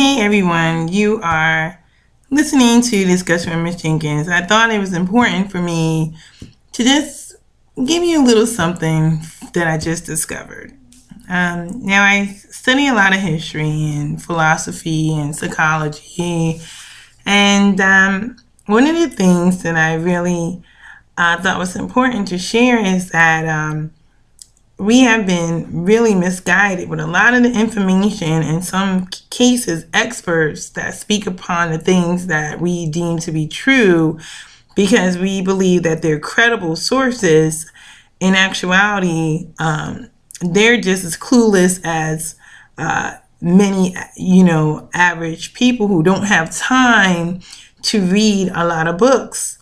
Hey everyone, you are listening to Discussion with Miss Jenkins. I thought it was important for me to just give you a little something that I just discovered. Now, I study a lot of history and philosophy and psychology, and one of the things that I really thought was important to share is that we have been really misguided with a lot of the information, in some cases experts that speak upon the things that we deem to be true because we believe that they're credible sources. In actuality, they're just as clueless as many average people who don't have time to read a lot of books.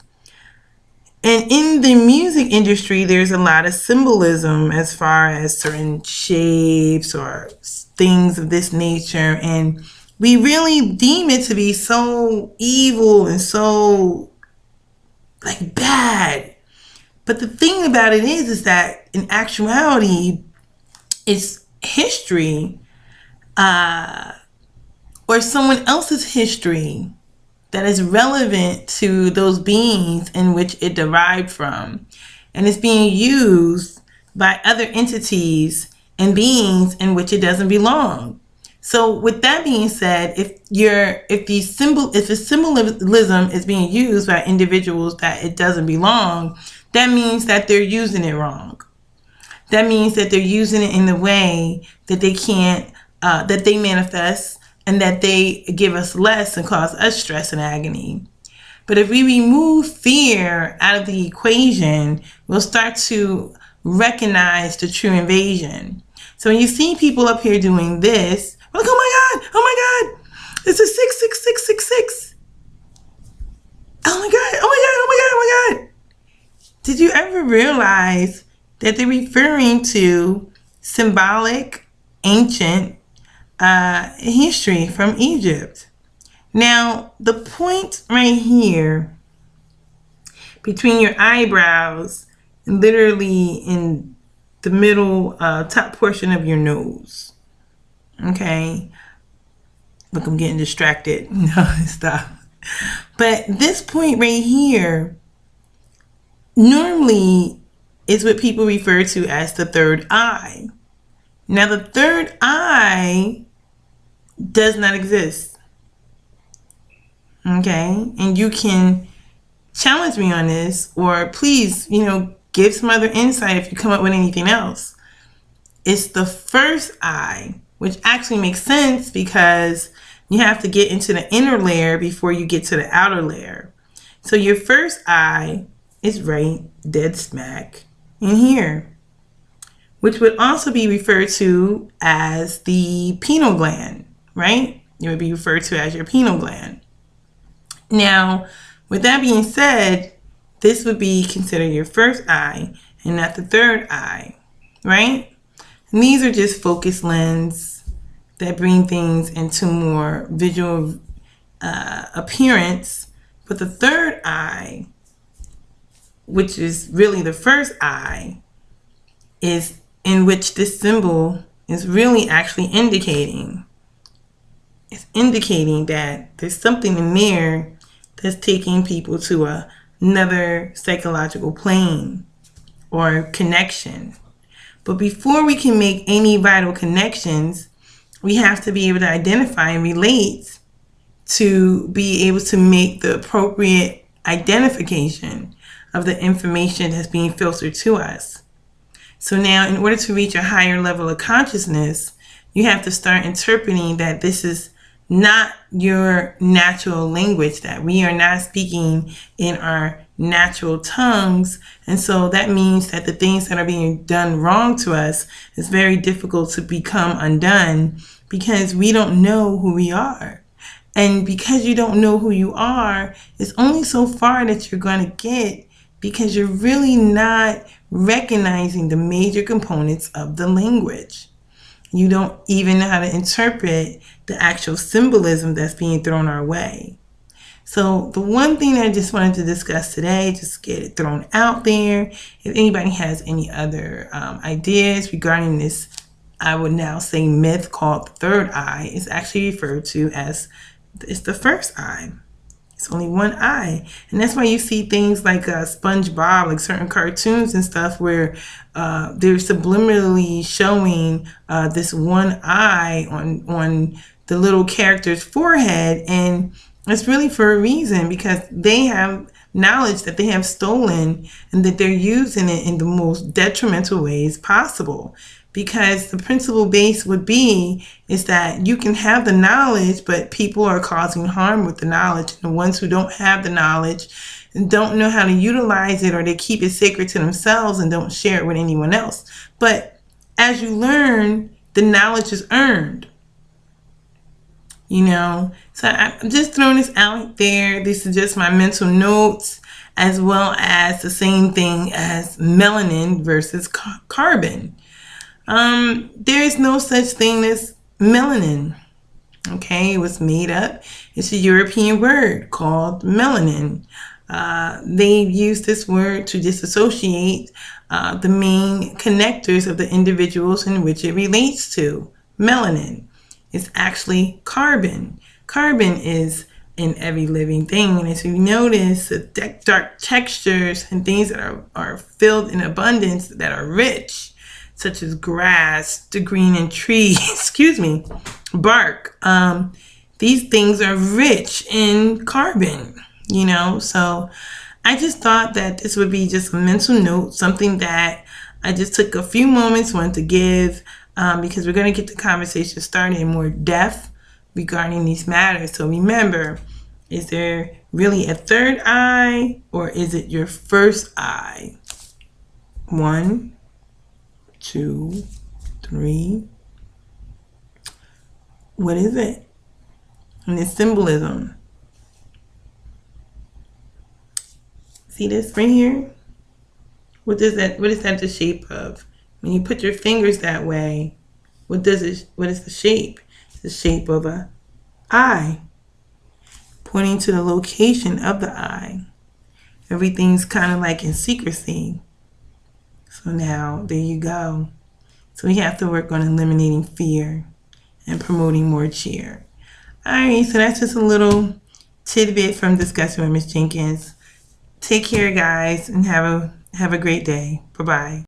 And in the music industry, there's a lot of symbolism as far as certain shapes or things of this nature. And we really deem it to be so evil and so bad. But the thing about it is that in actuality, it's history or someone else's history that is relevant to those beings in which it derived from, and it's being used by other entities and beings in which it doesn't belong. So with that being said, if the symbolism is being used by individuals that it doesn't belong, that means that they're using it wrong. That means that they're using it in the way that they can't, that they manifest, and that they give us less and cause us stress and agony. But if we remove fear out of the equation, we'll start to recognize the true invasion. So when you see people up here doing this, we're like, oh my God, it's a 66666. Oh my God. Did you ever realize that they're referring to symbolic, ancient history from Egypt? Now, the point right here between your eyebrows and literally in the middle top portion of your nose. Okay. Look, I'm getting distracted. No, stop. But this point right here normally is what people refer to as the third eye. Now, the third eye does not exist. Okay? And you can challenge me on this, or please, give some other insight if you come up with anything else. It's the first eye, which actually makes sense because you have to get into the inner layer before you get to the outer layer. So your first eye is right dead smack in here, which would also be referred to as the pineal gland, right? It would be referred to as your pineal gland. Now, with that being said, this would be considered your first eye and not the third eye, right? And these are just focus lens that bring things into more visual appearance. But the third eye, which is really the first eye, is in which this symbol is really actually indicating. It's indicating that there's something in there that's taking people to another psychological plane or connection. But before we can make any vital connections, we have to be able to identify and relate to be able to make the appropriate identification of the information that's being filtered to us. So now, in order to reach a higher level of consciousness, you have to start interpreting that this is not your natural language, that we are not speaking in our natural tongues. And so that means that the things that are being done wrong to us is very difficult to become undone because we don't know who we are. And because you don't know who you are, it's only so far that you're going to get because you're really not recognizing the major components of the language. You don't even know how to interpret the actual symbolism that's being thrown our way. So the one thing that I just wanted to discuss today, just get it thrown out there. If anybody has any other ideas regarding this I would now say myth called the third eye is actually referred to as it's the first eye. It's only one eye. And that's why you see things like SpongeBob, like certain cartoons and stuff where they're subliminally showing this one eye on the little character's forehead. And it's really for a reason, because they have knowledge that they have stolen and that they're using it in the most detrimental ways possible. Because the principle base would be is that you can have the knowledge, but people are causing harm with the knowledge. And the ones who don't have the knowledge and don't know how to utilize it, or they keep it sacred to themselves and don't share it with anyone else. But as you learn, the knowledge is earned. So I'm just throwing this out there. This is just my mental notes, as well as the same thing as melanin versus carbon. There is no such thing as melanin. Okay, it was made up. It's a European word called melanin. They use this word to disassociate the main connectors of the individuals in which it relates to. Melanin is actually carbon. Carbon is in every living thing. And as you notice, the dark textures and things that are filled in abundance that are rich, such as grass, the green and trees, bark. These things are rich in carbon, So I just thought that this would be just a mental note, something that I just took a few moments, wanted to give, because we're going to get the conversation started in more depth regarding these matters. So remember, is there really a third eye, or is it your first eye? 1, 2, 3. What is it? And its symbolism. See this right here? What is that the shape of? When you put your fingers that way, what is the shape? It's the shape of an eye, pointing to the location of the eye. Everything's kind of like in secrecy. So now, there you go. So we have to work on eliminating fear and promoting more cheer. All right, so that's just a little tidbit from discussing with Miss Jenkins. Take care, guys, and have a great day. Bye-bye.